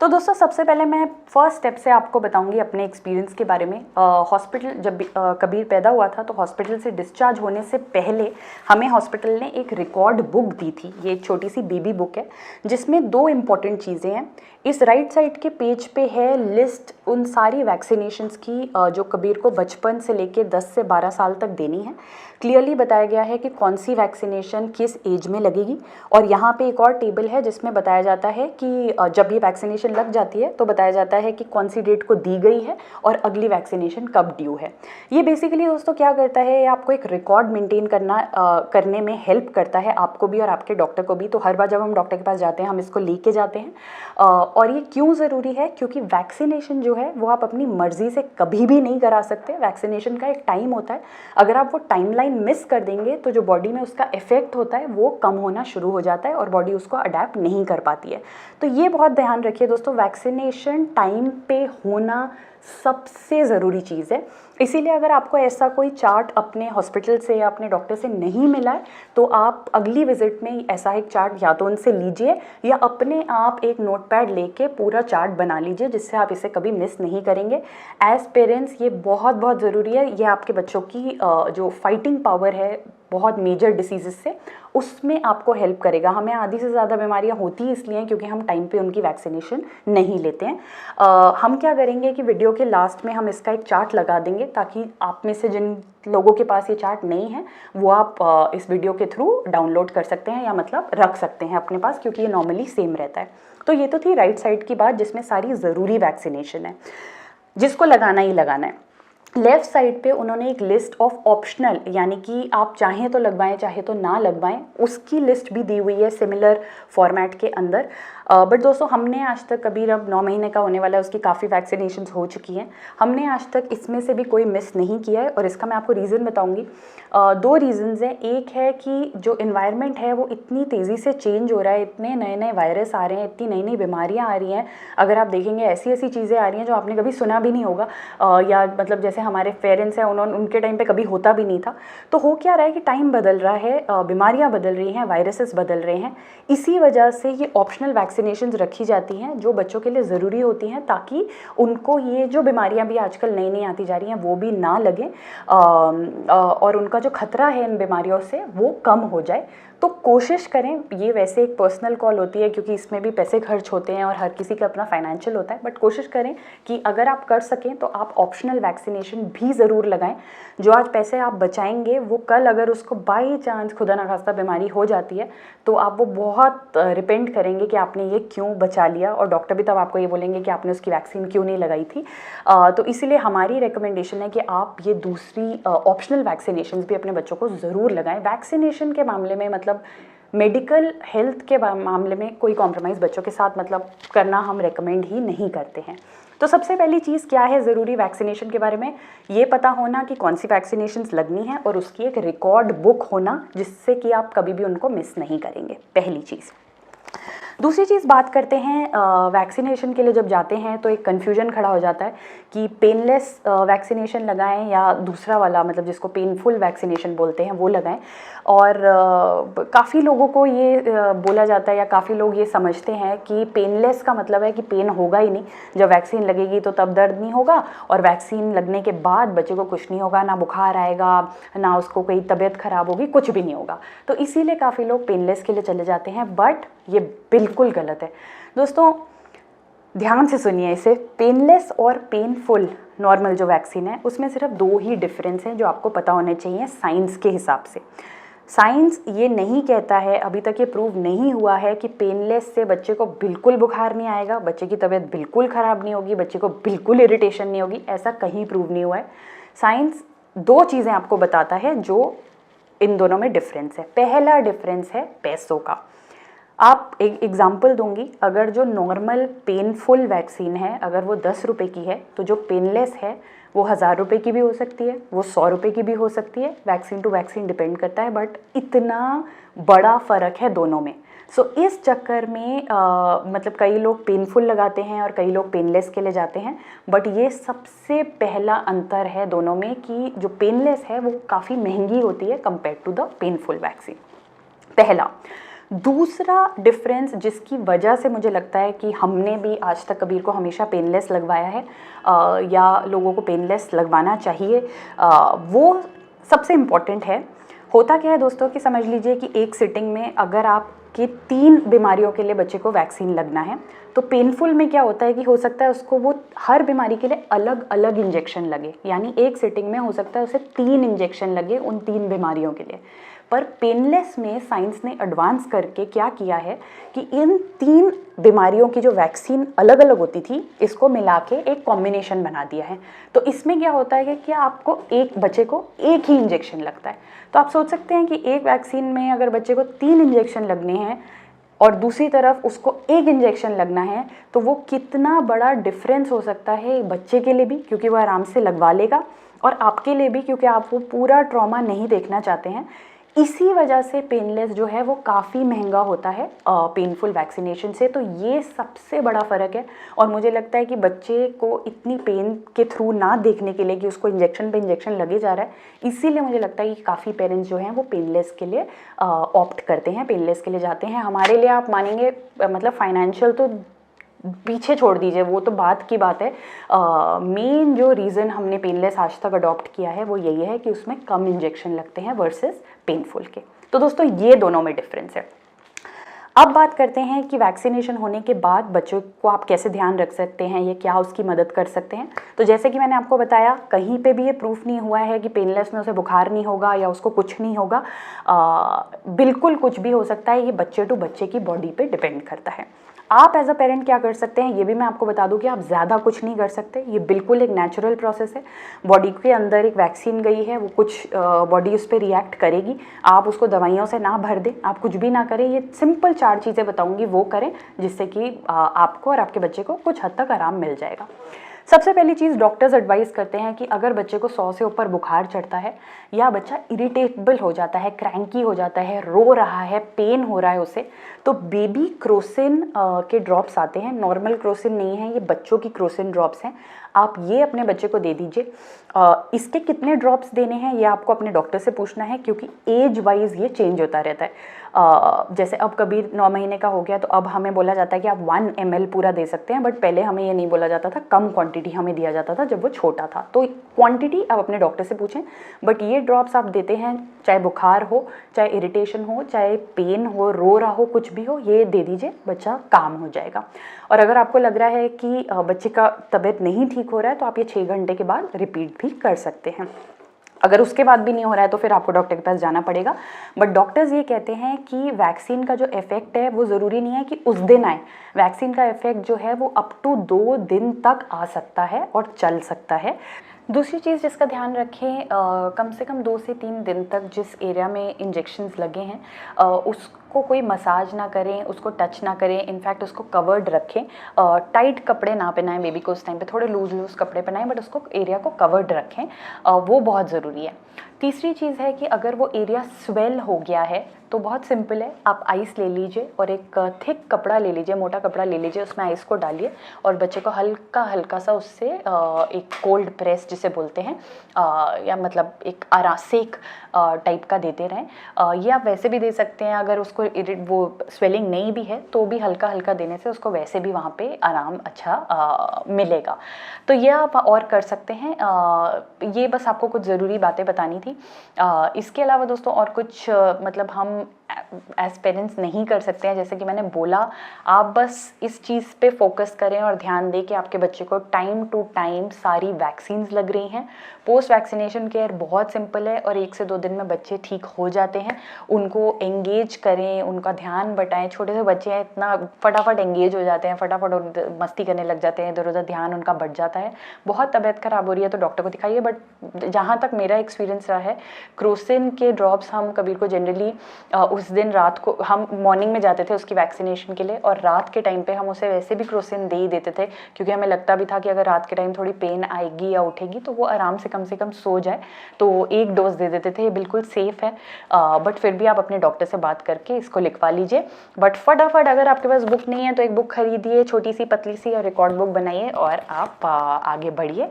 तो दोस्तों सबसे पहले मैं फर्स्ट स्टेप से आपको बताऊंगी अपने एक्सपीरियंस के बारे में। हॉस्पिटल जब कबीर पैदा हुआ था तो हॉस्पिटल से डिस्चार्ज होने से पहले हमें हॉस्पिटल ने एक रिकॉर्ड बुक दी थी। ये एक छोटी सी बेबी बुक है जिसमें 2 इम्पॉर्टेंट चीज़ें हैं। इस राइट साइड के पेज पे है लिस्ट उन सारी वैक्सीनेशंस की जो कबीर को बचपन से लेके 10 से 12 साल तक देनी है। क्लियरली बताया गया है कि कौन सी वैक्सीनेशन किस एज में लगेगी। और यहाँ पे एक और टेबल है जिसमें बताया जाता है कि जब ये वैक्सीनेशन लग जाती है तो बताया जाता है कि कौन सी डेट को दी गई है और अगली वैक्सीनेशन कब ड्यू है। ये बेसिकली दोस्तों क्या करता है, ये आपको एक रिकॉर्ड मेंटेन करने में हेल्प करता है, आपको भी और आपके डॉक्टर को भी। तो हर बार जब हम डॉक्टर के पास जाते हैं हम इसको लेके जाते हैं। और ये क्यों ज़रूरी है, क्योंकि वैक्सीनेशन जो है वो आप अपनी मर्जी से कभी भी नहीं करा सकते। वैक्सीनेशन का एक टाइम होता है, अगर आप वो टाइमलाइन मिस कर देंगे तो जो बॉडी में उसका इफेक्ट होता है वो कम होना शुरू हो जाता है और बॉडी उसको अडेप्ट नहीं कर पाती है। तो ये बहुत ध्यान रखिए दोस्तों, वैक्सीनेशन टाइम पे होना सबसे ज़रूरी चीज़ है। इसीलिए अगर आपको ऐसा कोई चार्ट अपने हॉस्पिटल से या अपने डॉक्टर से नहीं मिला है तो आप अगली विजिट में ऐसा एक चार्ट या तो उनसे लीजिए या अपने आप एक नोटपैड लेके पूरा चार्ट बना लीजिए, जिससे आप इसे कभी मिस नहीं करेंगे। एज पेरेंट्स ये बहुत बहुत ज़रूरी है। ये आपके बच्चों की जो फाइटिंग पावर है बहुत मेजर डिसीज़ से, उसमें आपको हेल्प करेगा। हमें आधी से ज़्यादा बीमारियां होती ही इसलिए हैं क्योंकि हम टाइम पे उनकी वैक्सीनेशन नहीं लेते हैं। हम क्या करेंगे कि वीडियो के लास्ट में हम इसका एक चार्ट लगा देंगे ताकि आप में से जिन लोगों के पास ये चार्ट नहीं है वो आप इस वीडियो के थ्रू डाउनलोड कर सकते हैं या मतलब रख सकते हैं अपने पास, क्योंकि ये नॉर्मली सेम रहता है। तो ये तो थी राइट साइड की बात जिसमें सारी ज़रूरी वैक्सीनेशन है जिसको लगाना ही लगाना है। लेफ़्ट साइड पे उन्होंने एक लिस्ट ऑफ ऑप्शनल, यानी कि आप चाहें तो लगवाएं चाहे तो ना लगवाएं, उसकी लिस्ट भी दी हुई है सिमिलर फॉर्मेट के अंदर। बट दोस्तों हमने आज तक, कबीर अब 9 महीने का होने वाला है, उसकी काफ़ी वैक्सीनेशंस हो चुकी हैं, हमने आज तक इसमें से भी कोई मिस नहीं किया है। और इसका मैं आपको रीज़न बताऊंगी। 2 रीज़न्स हैं। एक है कि जो इन्वायरमेंट है वो इतनी तेज़ी से चेंज हो रहा है, इतने नए नए वायरस आ रहे हैं, इतनी नई नई बीमारियाँ आ रही हैं। अगर आप देखेंगे ऐसी ऐसी चीज़ें आ रही हैं जो आपने कभी सुना भी नहीं होगा, या मतलब जैसे हमारे पेरेंट्स हैं उनके टाइम पे कभी होता भी नहीं था। तो हो क्या रहा है कि टाइम बदल रहा है, बीमारियां बदल रही हैं, वायरसेस बदल रहे हैं। इसी वजह से ये ऑप्शनल वैक्सीनेशंस रखी जाती हैं जो बच्चों के लिए ज़रूरी होती हैं ताकि उनको ये जो बीमारियां भी आजकल नई नई आती जा रही हैं वो भी ना लगें और उनका जो खतरा है इन बीमारियों से वो कम हो जाए। तो कोशिश करें, ये वैसे एक पर्सनल कॉल होती है क्योंकि इसमें भी पैसे खर्च होते हैं और हर किसी का अपना फाइनेंशियल होता है, बट कोशिश करें कि अगर आप कर सकें तो आप ऑप्शनल वैक्सीनेशन भी ज़रूर लगाएं। जो आज पैसे आप बचाएंगे वो कल अगर उसको बाई चांस खुदा ना खास्ता बीमारी हो जाती है तो आप वो बहुत रिपेंट करेंगे कि आपने ये क्यों बचा लिया, और डॉक्टर भी तब आपको ये बोलेंगे कि आपने उसकी वैक्सीन क्यों नहीं लगाई थी। तो इसीलिए हमारी रिकमेंडेशन है कि आप ये दूसरी ऑप्शनल वैक्सीनेशन भी अपने बच्चों को ज़रूर लगाएं। वैक्सीनेशन के मामले में मतलब मेडिकल हेल्थ के मामले में कोई कॉम्प्रोमाइज़ बच्चों के साथ मतलब करना हम रेकमेंड ही नहीं करते हैं। तो सबसे पहली चीज़ क्या है ज़रूरी वैक्सीनेशन के बारे में, ये पता होना कि कौन सी वैक्सीनेशंस लगनी है और उसकी एक रिकॉर्ड बुक होना जिससे कि आप कभी भी उनको मिस नहीं करेंगे, पहली चीज़। दूसरी चीज़ बात करते हैं, वैक्सीनेशन के लिए जब जाते हैं तो एक कन्फ्यूजन खड़ा हो जाता है कि पेनलेस वैक्सीनेशन लगाएं या दूसरा वाला मतलब जिसको पेनफुल वैक्सीनेशन बोलते हैं वो लगाएं। और काफ़ी लोगों को ये बोला जाता है या काफ़ी लोग ये समझते हैं कि पेनलेस का मतलब है कि पेन होगा ही नहीं, जब वैक्सीन लगेगी तो तब दर्द नहीं होगा और वैक्सीन लगने के बाद बच्चे को कुछ नहीं होगा, ना बुखार आएगा ना उसको कोई तबीयत ख़राब होगी, कुछ भी नहीं होगा। तो इसीलिए काफ़ी लोग पेनलेस के लिए चले जाते हैं, बट ये बिल्कुल गलत है दोस्तों। ध्यान से सुनिए इसे, पेनलेस और पेनफुल नॉर्मल जो वैक्सीन है उसमें सिर्फ 2 ही डिफरेंस हैं जो आपको पता होने चाहिए साइंस के हिसाब से। साइंस ये नहीं कहता है, अभी तक ये प्रूव नहीं हुआ है कि पेनलेस से बच्चे को बिल्कुल बुखार नहीं आएगा, बच्चे की तबीयत बिल्कुल ख़राब नहीं होगी, बच्चे को बिल्कुल इरिटेशन नहीं होगी, ऐसा कहीं प्रूव नहीं हुआ है। साइंस 2 चीज़ें आपको बताता है जो इन दोनों में डिफरेंस है। पहला डिफरेंस है पैसों का। आप एक एग्जाम्पल दूंगी, अगर जो नॉर्मल पेनफुल वैक्सीन है अगर वो 10 रुपये की है तो जो पेनलेस है वो 1000 रुपये की भी हो सकती है, वो 100 रुपये की भी हो सकती है, वैक्सीन टू वैक्सीन डिपेंड करता है, बट इतना बड़ा फ़र्क है दोनों में। सो इस चक्कर में मतलब कई लोग पेनफुल लगाते हैं और कई लोग पेनलेस के लिए जाते हैं, बट ये सबसे पहला अंतर है दोनों में कि जो पेनलेस है वो काफ़ी महंगी होती है compare to the painful vaccine, पहला। दूसरा डिफरेंस जिसकी वजह से मुझे लगता है कि हमने भी आज तक कबीर को हमेशा पेनलेस लगवाया है या लोगों को पेनलेस लगवाना चाहिए, वो सबसे इम्पॉर्टेंट है। होता क्या है दोस्तों कि समझ लीजिए कि एक सिटिंग में अगर आपके 3 बीमारियों के लिए बच्चे को वैक्सीन लगना है तो पेनफुल में क्या होता है कि हो सकता है उसको वो हर बीमारी के लिए अलग अलग इंजेक्शन लगे, यानी एक सिटिंग में हो सकता है उसे 3 इंजेक्शन लगे उन 3 बीमारियों के लिए। पर पेनलेस में साइंस ने एडवांस करके क्या किया है कि इन 3 बीमारियों की जो वैक्सीन अलग अलग होती थी इसको मिला के एक कॉम्बिनेशन बना दिया है। तो इसमें क्या होता है कि आपको एक बच्चे को एक ही इंजेक्शन लगता है। तो आप सोच सकते हैं कि एक वैक्सीन में अगर बच्चे को 3 इंजेक्शन लगने हैं और दूसरी तरफ उसको एक इंजेक्शन लगना है तो वो कितना बड़ा डिफरेंस हो सकता है बच्चे के लिए भी, क्योंकि वो आराम से लगवा लेगा, और आपके लिए भी, क्योंकि आप वो पूरा ट्रॉमा नहीं देखना चाहते हैं। इसी वजह से पेनलेस जो है वो काफ़ी महंगा होता है पेनफुल वैक्सीनेशन से। तो ये सबसे बड़ा फ़र्क है, और मुझे लगता है कि बच्चे को इतनी पेन के थ्रू ना देखने के लिए कि उसको इंजेक्शन पे इंजेक्शन लगे जा रहा है, इसीलिए मुझे लगता है कि काफ़ी पेरेंट्स जो हैं वो पेनलेस के लिए ऑप्ट करते हैं, पेनलेस के लिए जाते हैं। हमारे लिए आप मानेंगे मतलब फाइनेंशियल तो पीछे छोड़ दीजिए, वो तो बात की बात है। मेन जो रीज़न हमने पेनलेस आज तक अडॉप्ट किया है वो यही है कि उसमें कम इंजेक्शन लगते हैं वर्सेस पेनफुल के। तो दोस्तों ये दोनों में डिफरेंस है। अब बात करते हैं कि वैक्सीनेशन होने के बाद बच्चों को आप कैसे ध्यान रख सकते हैं, ये क्या उसकी मदद कर सकते हैं। तो जैसे कि मैंने आपको बताया, कहीं पे भी ये प्रूफ नहीं हुआ है कि पेनलेस में उसे बुखार नहीं होगा या उसको कुछ नहीं होगा। बिल्कुल कुछ भी हो सकता है, ये बच्चे टू बच्चे की बॉडी पे डिपेंड करता है। आप एज अ पेरेंट क्या कर सकते हैं ये भी मैं आपको बता दूं कि आप ज़्यादा कुछ नहीं कर सकते। ये बिल्कुल एक नेचुरल प्रोसेस है। बॉडी के अंदर एक वैक्सीन गई है, वो कुछ बॉडी उस पर रिएक्ट करेगी। आप उसको दवाइयों से ना भर दें, आप कुछ भी ना करें। ये सिंपल 4 चीज़ें बताऊंगी वो करें, जिससे कि आपको और आपके बच्चे को कुछ हद तक आराम मिल जाएगा। सबसे पहली चीज़, डॉक्टर्स एडवाइस करते हैं कि अगर बच्चे को 100 से ऊपर बुखार चढ़ता है या बच्चा इरिटेबल हो जाता है, क्रैंकी हो जाता है, रो रहा है, पेन हो रहा है उसे, तो बेबी क्रोसिन के ड्रॉप्स आते हैं। नॉर्मल क्रोसिन नहीं है, ये बच्चों की क्रोसिन ड्रॉप्स हैं। आप ये अपने बच्चे को दे दीजिए। इसके कितने ड्रॉप्स देने हैं ये आपको अपने डॉक्टर से पूछना है, क्योंकि एज वाइज ये चेंज होता रहता है। जैसे अब कबीर 9 महीने का हो गया तो अब हमें बोला जाता है कि आप 1 ml पूरा दे सकते हैं, बट पहले हमें ये नहीं बोला जाता था, कम क्वांटिटी हमें दिया जाता था जब वो छोटा था। तो क्वांटिटी आप अपने डॉक्टर से पूछें, बट ये ड्रॉप्स आप देते हैं चाहे बुखार हो, चाहे इरिटेशन हो, चाहे पेन हो, रो रहा हो, कुछ भी हो, ये दे दीजिए, बच्चा काम हो जाएगा। और अगर आपको लग रहा है कि बच्चे का तबीयत नहीं ठीक हो रहा है तो आप ये 6 घंटे के बाद रिपीट भी कर सकते हैं। अगर उसके बाद भी नहीं हो रहा है तो फिर आपको डॉक्टर के पास जाना पड़ेगा। बट डॉक्टर्स ये कहते हैं कि वैक्सीन का जो इफेक्ट है वो ज़रूरी नहीं है कि उस दिन आए। वैक्सीन का इफेक्ट जो है वो अप टू 2 दिन तक आ सकता है और चल सकता है। दूसरी चीज़ जिसका ध्यान रखें, कम से कम 2 से 3 दिन तक जिस एरिया में इंजेक्शन्स लगे हैं उसको कोई मसाज ना करें, उसको टच ना करें, इनफैक्ट उसको कवर्ड रखें। टाइट कपड़े ना पहनाएं बेबी को उस टाइम पे, थोड़े लूज़ कपड़े पहनाएं, बट उसको एरिया को कवर्ड रखें, वो बहुत ज़रूरी है। तीसरी चीज़ है कि अगर वो एरिया स्वेल हो गया है तो बहुत सिंपल है, आप आइस ले लीजिए और एक थिक कपड़ा ले लीजिए, मोटा कपड़ा ले लीजिए, उसमें आइस को डालिए और बच्चे को हल्का हल्का सा उससे एक कोल्ड प्रेस जिसे बोलते हैं, या मतलब एक सेक टाइप का देते रहें। ये आप वैसे भी दे सकते हैं, अगर उसको वो स्वेलिंग नहीं भी है तो भी हल्का हल्का देने से उसको वैसे भी वहाँ पे आराम अच्छा मिलेगा। तो ये आप और कर सकते हैं। ये बस आपको कुछ ज़रूरी बातें बतानी थी। इसके अलावा दोस्तों और कुछ मतलब हम एज पेरेंट्स नहीं कर सकते हैं। जैसे कि मैंने बोला, आप बस इस चीज़ पे फोकस करें और ध्यान दें कि आपके बच्चे को टाइम टू टाइम सारी वैक्सीन्स लग रही हैं। पोस्ट वैक्सीनेशन केयर बहुत सिंपल है और 1 से 2 दिन में बच्चे ठीक हो जाते हैं। उनको एंगेज करें, उनका ध्यान बटाएं। छोटे से बच्चे हैं, इतना फटाफट एंगेज हो जाते हैं, फटाफट मस्ती करने लग जाते हैं, इधर उधर ध्यान उनका बढ़ जाता है। बहुत तबीयत खराब हो रही है तो डॉक्टर को दिखाइए। बट जहाँ तक मेरा एक्सपीरियंस रहा है, क्रोसिन के ड्रॉप्स हम कबीर को जनरली उस दिन रात को, हम मॉर्निंग में जाते थे उसकी वैक्सीनेशन के लिए, और रात के टाइम पे हम उसे वैसे भी क्रोसिन दे ही देते थे, क्योंकि हमें लगता भी था कि अगर रात के टाइम थोड़ी पेन आएगी या उठेगी तो वो आराम से कम सो जाए, तो 1 डोज दे देते थे। ये बिल्कुल सेफ़ है। बट फिर भी आप अपने डॉक्टर से बात करके इसको लिखवा लीजिए। बट फटाफट अगर आपके पास बुक नहीं है तो एक बुक खरीदिए, छोटी सी पतली सी, और रिकॉर्ड बुक बनाइए और आप आगे बढ़िए।